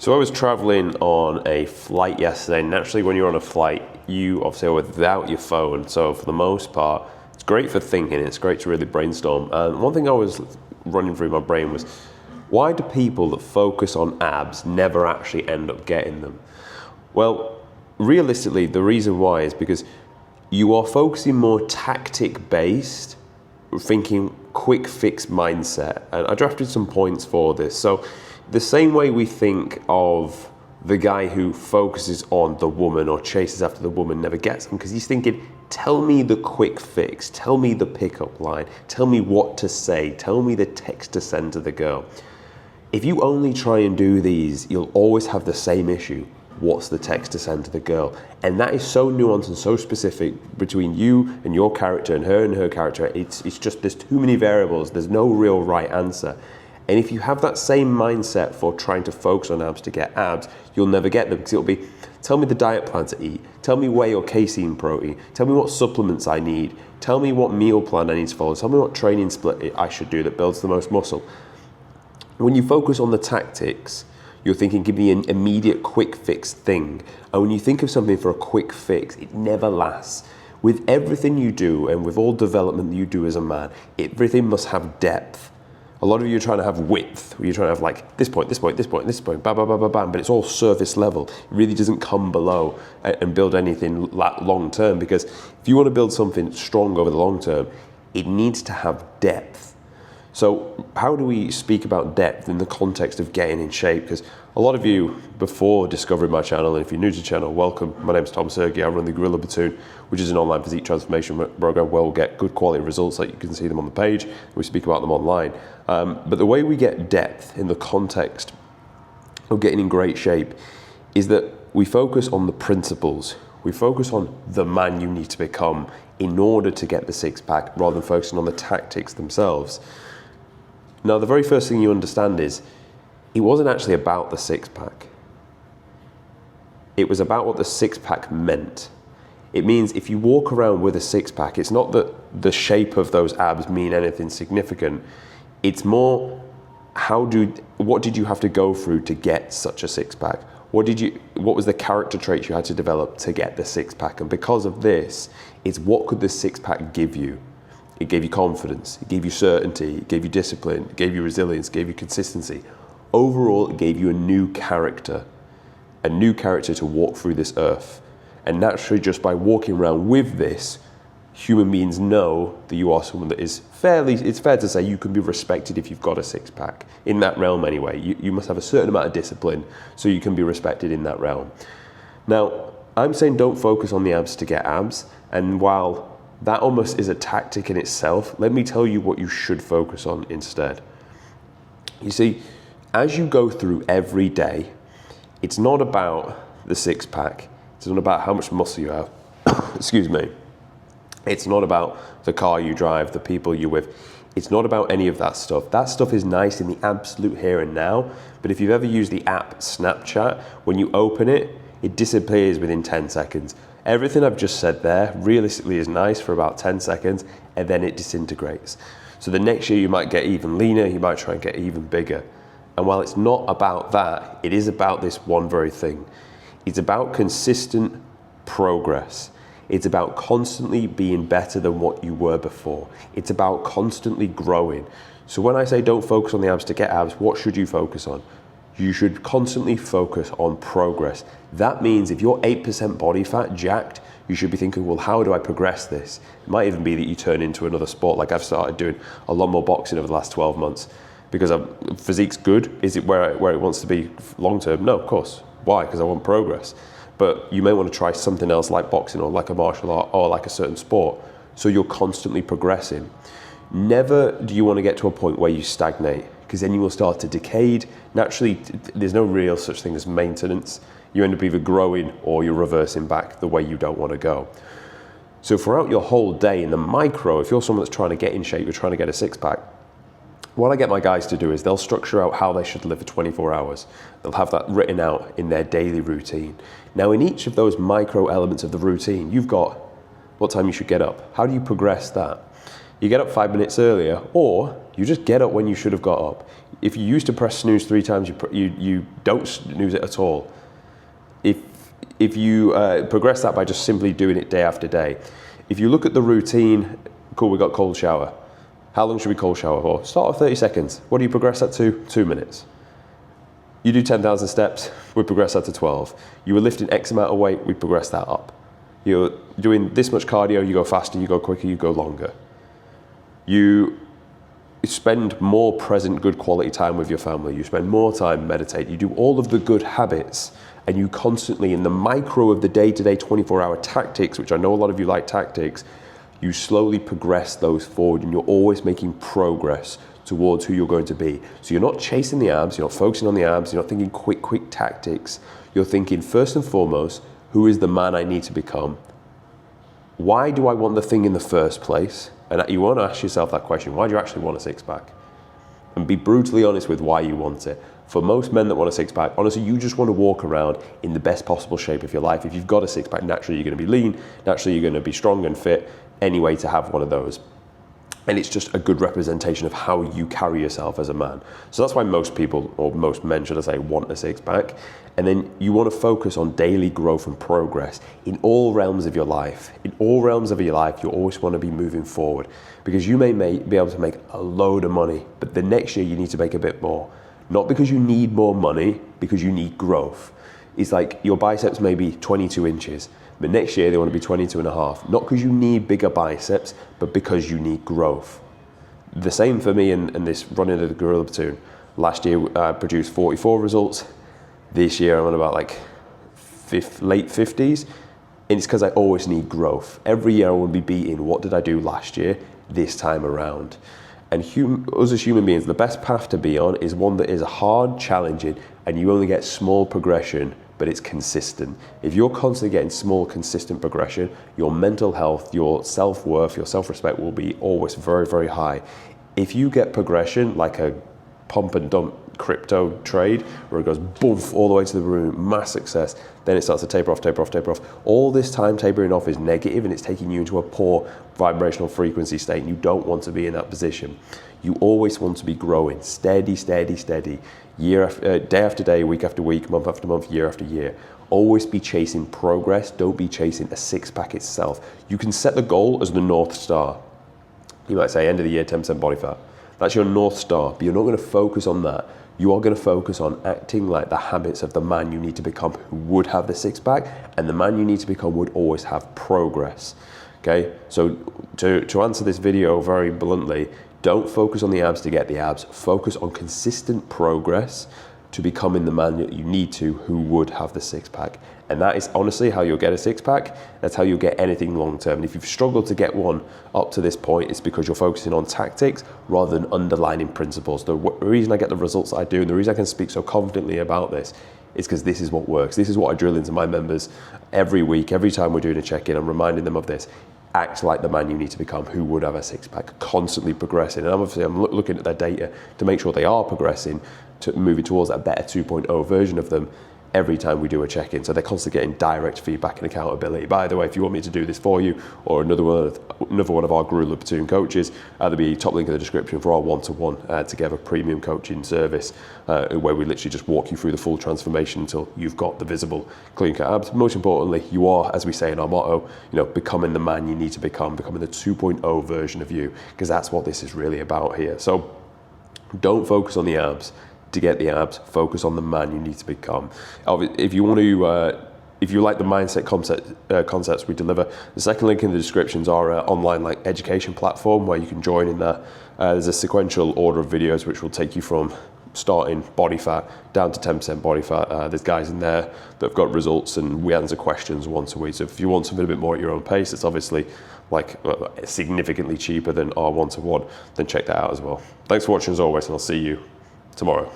So I was traveling on a flight yesterday. Naturally, when you're on a flight, you obviously are without your phone. So for the most part, it's great for thinking. It's great to really brainstorm. And one thing I was running through my brain was, why do people that focus on abs never actually end up getting them? Well, realistically, the reason why is because you are focusing more tactic-based, thinking quick fix mindset. And I drafted some points for this. So the same way we think of the guy who focuses on the woman or chases after the woman never gets them, because he's thinking, tell me the quick fix, tell me the pickup line, tell me what to say, tell me the text to send to the girl. If you only try and do these, you'll always have the same issue. What's the text to send to the girl? And that is so nuanced and so specific between you and your character and her character. It's just, there's too many variables. There's no real right answer. And if you have that same mindset for trying to focus on abs to get abs, you'll never get them, because it'll be, tell me the diet plan to eat, tell me whey or casein protein, tell me what supplements I need, tell me what meal plan I need to follow, tell me what training split I should do that builds the most muscle. When you focus on the tactics, you're thinking, give me an immediate quick fix thing. And when you think of something for a quick fix, it never lasts. With everything you do and with all development that you do as a man, everything must have depth. A lot of you are trying to have width, where you're trying to have like this point, this point, this point, this point, bam, bam, bam, bam, bam, but it's all surface level. It really doesn't come below and build anything long term, because if you want to build something strong over the long term, it needs to have depth. So how do we speak about depth in the context of getting in shape? Because a lot of you, before discovering my channel, and if you're new to the channel, welcome. My name's Tom Sergey. I run the Gorilla Platoon, which is an online physique transformation program where we'll get good quality results, like you can see them on the page. We speak about them online. But the way we get depth in the context of getting in great shape is that we focus on the principles. We focus on the man you need to become in order to get the six pack, rather than focusing on the tactics themselves. Now, the very first thing you understand is, it wasn't actually about the six pack. It was about what the six pack meant. It means if you walk around with a six pack, it's not that the shape of those abs mean anything significant. It's more, what did you have to go through to get such a six pack? What was the character traits you had to develop to get the six pack? And because of this, it's what could the six pack give you? It gave you confidence, it gave you certainty, it gave you discipline, it gave you resilience, it gave you consistency. Overall, it gave you a new character to walk through this earth. And naturally, just by walking around with this, human beings know that you are someone that is it's fair to say you can be respected if you've got a six pack. In that realm anyway, you must have a certain amount of discipline so you can be respected in that realm. Now, I'm saying don't focus on the abs to get abs, and while that almost is a tactic in itself, let me tell you what you should focus on instead. You see, as you go through every day, it's not about the six pack. It's not about how much muscle you have. Excuse me. It's not about the car you drive, the people you're with. It's not about any of that stuff. That stuff is nice in the absolute here and now. But if you've ever used the app Snapchat, when you open it, it disappears within 10 seconds. Everything I've just said there realistically is nice for about 10 seconds, and then it disintegrates. So the next year you might get even leaner, you might try and get even bigger. And while it's not about that, it is about this one very thing. It's about consistent progress. It's about constantly being better than what you were before. It's about constantly growing. So when I say don't focus on the abs to get abs, what should you focus on? You should constantly focus on progress. That means if you're 8% body fat, jacked, you should be thinking, well, how do I progress this? It might even be that you turn into another sport. Like I've started doing a lot more boxing over the last 12 months because physique's good. Is it where it wants to be long term? No, of course. Why? Because I want progress. But you may want to try something else like boxing or like a martial art or like a certain sport. So you're constantly progressing. Never do you want to get to a point where you stagnate, because then you will start to decay. Naturally, there's no real such thing as maintenance. You end up either growing or you're reversing back the way you don't want to go. So throughout your whole day in the micro, if you're someone that's trying to get in shape, you're trying to get a six pack, what I get my guys to do is they'll structure out how they should live for 24 hours. They'll have that written out in their daily routine. Now in each of those micro elements of the routine, you've got what time you should get up. How do you progress that? You get up 5 minutes earlier, or you just get up when you should have got up. If you used to press snooze 3 times, you don't snooze it at all. If you progress that by just simply doing it day after day. If you look at the routine, cool, we got cold shower. How long should we cold shower for? Start with 30 seconds. What do you progress that to? 2 minutes. You do 10,000 steps, we progress that to 12. You were lifting X amount of weight, we progress that up. You're doing this much cardio, you go faster, you go quicker, you go longer. You spend more present, good quality time with your family. You spend more time meditate. You do all of the good habits, and you constantly, in the micro of the day-to-day 24-hour tactics, which I know a lot of you like tactics, you slowly progress those forward, and you're always making progress towards who you're going to be. So you're not chasing the abs, you're not focusing on the abs, you're not thinking quick tactics. You're thinking first and foremost, who is the man I need to become? Why do I want the thing in the first place? And you want to ask yourself that question. Why do you actually want a six-pack? And be brutally honest with why you want it. For most men that want a six-pack, honestly, you just want to walk around in the best possible shape of your life. If you've got a six-pack, naturally you're going to be lean, naturally you're going to be strong and fit anyway to have one of those. And it's just a good representation of how you carry yourself as a man. So that's why most people, or most men should I say, want a six-pack. And then you want to focus on daily growth and progress in all realms of your life. In all realms of your life, you always want to be moving forward, because you may be able to make a load of money, but the next year you need to make a bit more. Not because you need more money, because you need growth. It's like your biceps may be 22 inches, but next year they want to be 22 and a half. Not because you need bigger biceps, but because you need growth. The same for me in this running of the Gorilla Platoon. Last year I produced 44 results. This year I'm on about like late 50s. And it's because I always need growth. Every year I want to be beating what did I do last year, this time around. And us as human beings, the best path to be on is one that is hard, challenging, and you only get small progression, but it's consistent. If you're constantly getting small, consistent progression, your mental health, your self-worth, your self-respect will be always very, very high. If you get progression like a pump and dump crypto trade, where it goes boom all the way to the moon, mass success, then it starts to taper off. All this time tapering off is negative, and it's taking you into a poor vibrational frequency state. You don't want to be in that position. You always want to be growing, steady, day after day, week after week, month after month, year after year. Always be chasing progress. Don't be chasing a six-pack itself. You can set the goal as the North Star. You might say end of the year, 10% body fat. That's your North Star, but you're not going to focus on that. You are going to focus on acting like the habits of the man you need to become, who would have the six-pack, and the man you need to become would always have progress. Okay, so to answer this video very bluntly, don't focus on the abs to get the abs. Focus on consistent progress to becoming the man that you need to, who would have the six-pack. And that is honestly how you'll get a six-pack. That's how you'll get anything long-term. And if you've struggled to get one up to this point, it's because you're focusing on tactics rather than underlining principles. The reason I get the results that I do, and the reason I can speak so confidently about this, is because this is what works. This is what I drill into my members every week. Every time we're doing a check-in, I'm reminding them of this. Act like the man you need to become, who would have a six-pack, constantly progressing. And obviously I'm looking at their data to make sure they are progressing, to moving towards that better 2.0 version of them every time we do a check-in. So they're constantly getting direct feedback and accountability. By the way, if you want me to do this for you, or another one of our Gorilla Platoon coaches, there'll be a top link in the description for our one-to-one together premium coaching service, where we literally just walk you through the full transformation until you've got the visible clean-cut abs. Most importantly, you are, as we say in our motto, becoming the man you need to become, becoming the 2.0 version of you, because that's what this is really about here. So don't focus on the abs to get the abs. Focus on the man you need to become. If you want to, if you like the mindset concepts we deliver, the second link in the description is our online education platform, where you can join in that. There's a sequential order of videos which will take you from starting body fat down to 10% body fat. There's guys in there that have got results, and we answer questions once a week. So if you want something a bit more at your own pace, it's obviously significantly cheaper than our one-to-one, then check that out as well. Thanks for watching as always, and I'll see you tomorrow.